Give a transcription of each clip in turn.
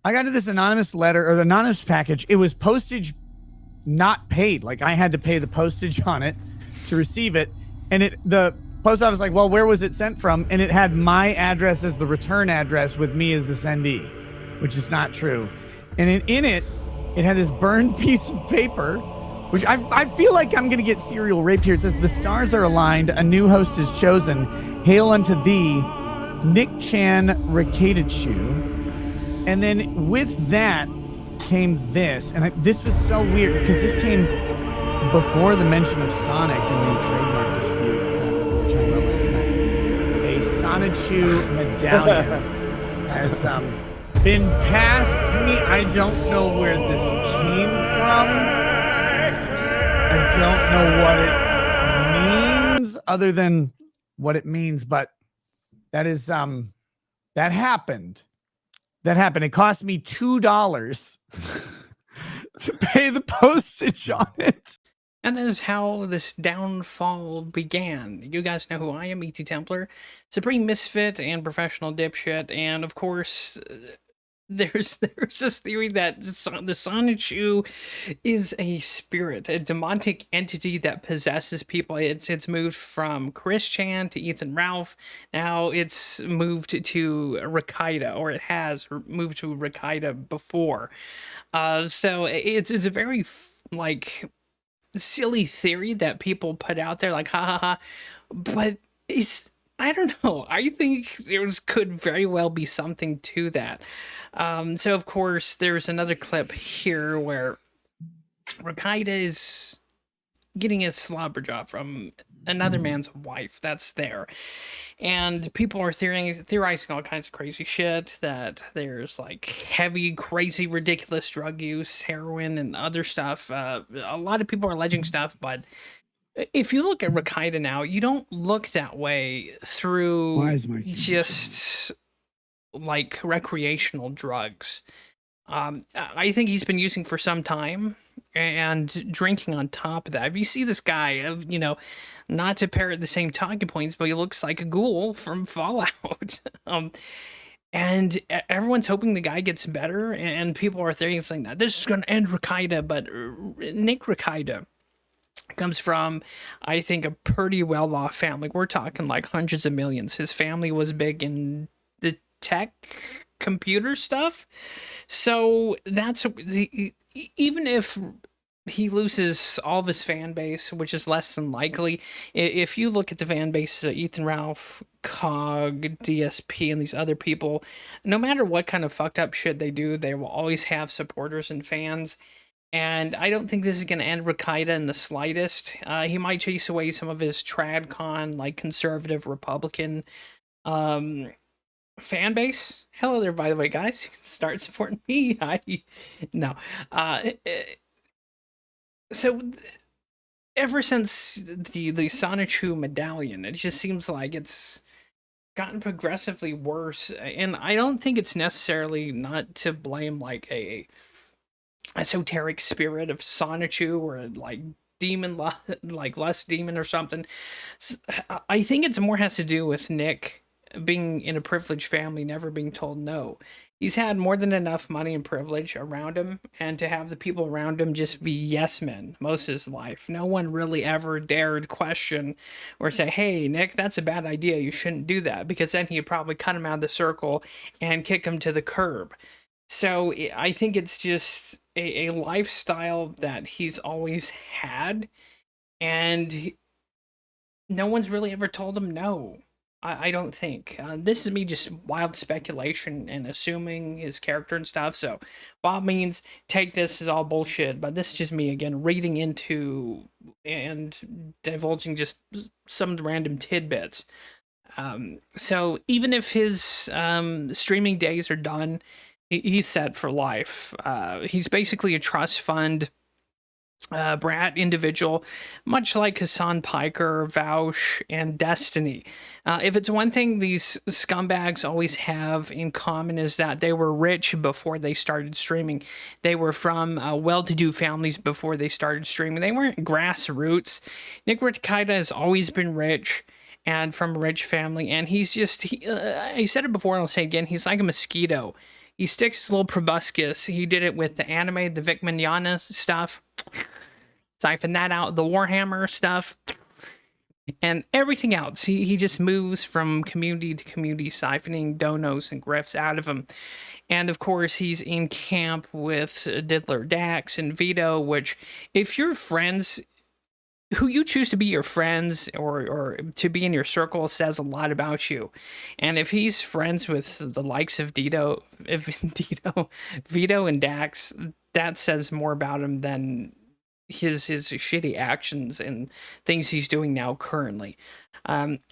I got to this anonymous letter or the anonymous package. It was postage not paid. Like I had to pay the postage on it to receive it. And the post office like, well, where was it sent from? And it had my address as the return address with me as the sendee, which is not true. And in it had this burned piece of paper, which I feel like I'm going to get serial rape here. It says, the stars are aligned. A new host is chosen. Hail unto thee, Nick Chan Rekieta. And then with that came this. And this was so weird because this came before the mention of Sonic in the trademark dispute that we were talking about last night. A Sonichu medallion has been passed to me. I don't know where this came from. I don't know what it means other than what it means, but that is that happened. That happened. It cost me $2 to pay the postage on it. And that is how this downfall began. You guys know who I am, ETTemplar, Supreme Misfit and Professional Dipshit, and of course, there's this theory that the Sonichu is a spirit, a demonic entity that possesses people. It's moved from Chris Chan to Ethan Ralph. Now it's moved to Rekieta, or it has moved to Rekieta before. So it's a very like silly theory that people put out there, like ha ha ha. But I don't know. I think there could very well be something to that. So, of course, there's another clip here where Rekieta is getting a slobber job from another man's wife that's there. And people are theorizing all kinds of crazy shit, that there's like heavy, crazy, ridiculous drug use, heroin, and other stuff. A lot of people are alleging stuff, but if you look at Rekieta now, you don't look that way through just like recreational drugs. I think he's been using for some time and drinking on top of that. If you see this guy, you know, not to parrot the same talking points, but he looks like a ghoul from Fallout. And everyone's hoping the guy gets better, and people are saying that this is going to end Rekieta, but Nick Rekieta comes from, I think, a pretty well-off family. We're talking like hundreds of millions. His family was big in the tech computer stuff. So that's, even if he loses all of his fan base, which is less than likely, if you look at the fan bases of Ethan Ralph, Cog, DSP, and these other people, no matter what kind of fucked up shit they do, they will always have supporters and fans. And I don't think this is going to end Rekieta in the slightest. He might chase away some of his tradcon, like conservative Republican fan base. Hello there, by the way, guys. You can start supporting me. So ever since the Sonichu medallion, it just seems like it's gotten progressively worse. And I don't think it's necessarily not to blame like a esoteric spirit of Sonichu or like demon, like lust demon or something. I think it's more has to do with Nick being in a privileged family, never being told no. He's had more than enough money and privilege around him, and to have the people around him just be yes men most of his life. No one really ever dared question or say, hey, Nick, that's a bad idea. You shouldn't do that, because then he'd probably cut him out of the circle and kick him to the curb. So I think it's just a lifestyle that he's always had, and no one's really ever told him no. I don't think. This is me just wild speculation and assuming his character and stuff. So, by all means, take this as all bullshit. But this is just me, again, reading into and divulging just some random tidbits. So, even if his streaming days are done, he's set for life. He's basically a trust fund brat individual, much like Hassan Piker, Vaush, and Destiny. If it's one thing these scumbags always have in common, is that they were rich before they started streaming. They were from well-to-do families before they started streaming. They weren't grassroots. Nick Rekieta has always been rich and from a rich family, and he's just, I said it before and I'll say it again, he's like a mosquito. He sticks his little proboscis. He did it with the anime, the Vic Mignogna stuff. Siphon that out, the Warhammer stuff, and everything else. He just moves from community to community, siphoning donos and grifts out of them. And of course, he's in camp with Diddler Dax and Vito, which, if you're friends, who you choose to be your friends or to be in your circle says a lot about you. And if he's friends with the likes of Vito and Dax, that says more about him than his shitty actions and things he's doing now currently.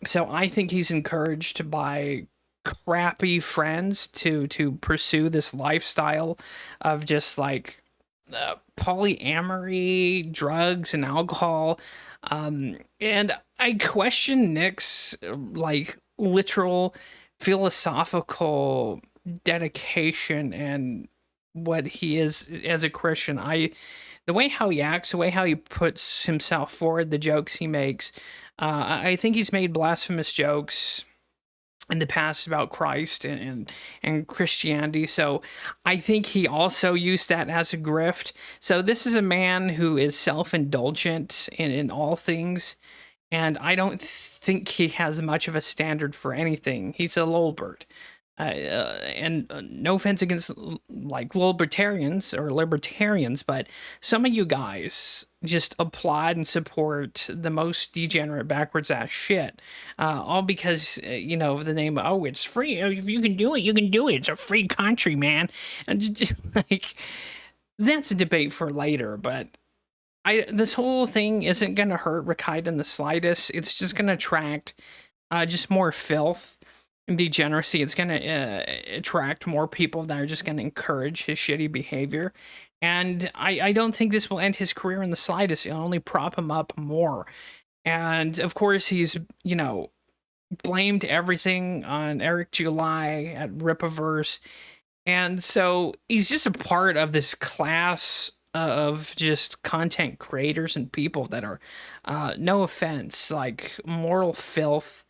So I think he's encouraged by crappy friends to pursue this lifestyle of just like polyamory, drugs, and alcohol. And I question Nick's like literal philosophical dedication and what he is as a Christian. The way how he acts, the way how he puts himself forward, the jokes he makes. I think he's made blasphemous jokes in the past about Christ and Christianity. So I think he also used that as a grift. So this is a man who is self-indulgent in all things. And I don't think he has much of a standard for anything. He's a lolbert. And no offense against like libertarians, but some of you guys just applaud and support the most degenerate backwards ass shit, all because you know the name. Oh, it's free. If you can do it, you can do it. It's a free country, man. And just like that's a debate for later. But this whole thing isn't gonna hurt Rekieta in the slightest. It's just gonna attract just more filth. Degeneracy. It's going to attract more people that are just going to encourage his shitty behavior. And I don't think this will end his career in the slightest. It'll only prop him up more. And of course, he's, you know, blamed everything on Eric July at Ripaverse. And so he's just a part of this class of just content creators and people that are, no offense, like moral filth.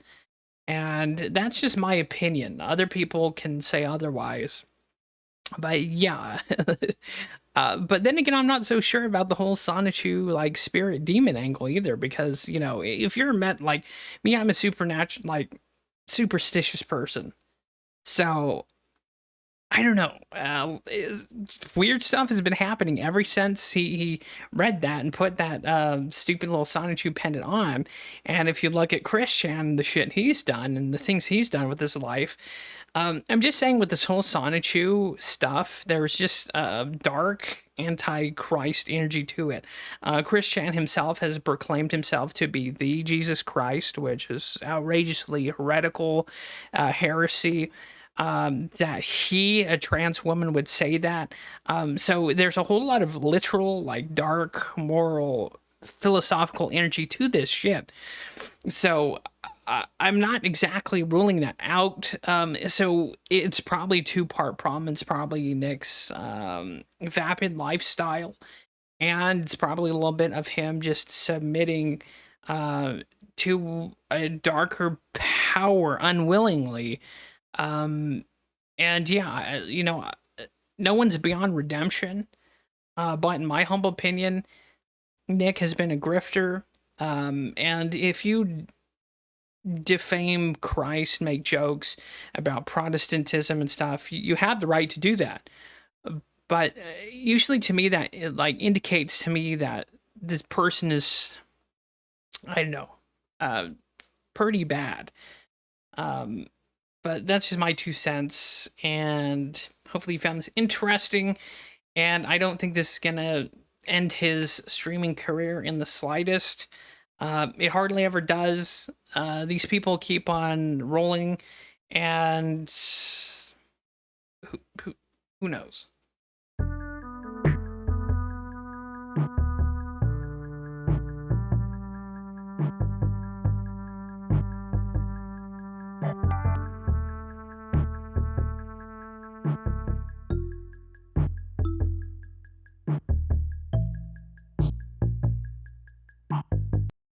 And that's just my opinion. Other people can say otherwise. But yeah. But then again, I'm not so sure about the whole Sonichu like spirit demon angle either, because, you know, if you're met like me, I'm a supernatural, like superstitious person. So I don't know. Weird stuff has been happening ever since he read that and put that stupid little Sonichu pendant on. And if you look at Christian, the shit he's done and the things he's done with his life, I'm just saying with this whole Sonichu stuff, there's just dark anti-Christ energy to it. Christian himself has proclaimed himself to be the Jesus Christ, which is outrageously heretical heresy. That a trans woman, would say that. So there's a whole lot of literal, like, dark, moral, philosophical energy to this shit. So I'm not exactly ruling that out. So it's probably two-part problem. It's probably Nick's vapid lifestyle, and it's probably a little bit of him just submitting to a darker power unwillingly. And yeah, you know, no one's beyond redemption. But in my humble opinion, Nick has been a grifter. And if you defame Christ, make jokes about Protestantism and stuff, you have the right to do that. But usually to me, that it, like, indicates to me that this person is, I don't know, pretty bad. But that's just my 2 cents, and hopefully you found this interesting. And I don't think this is gonna end his streaming career in the slightest. It hardly ever does. These people keep on rolling, and who knows?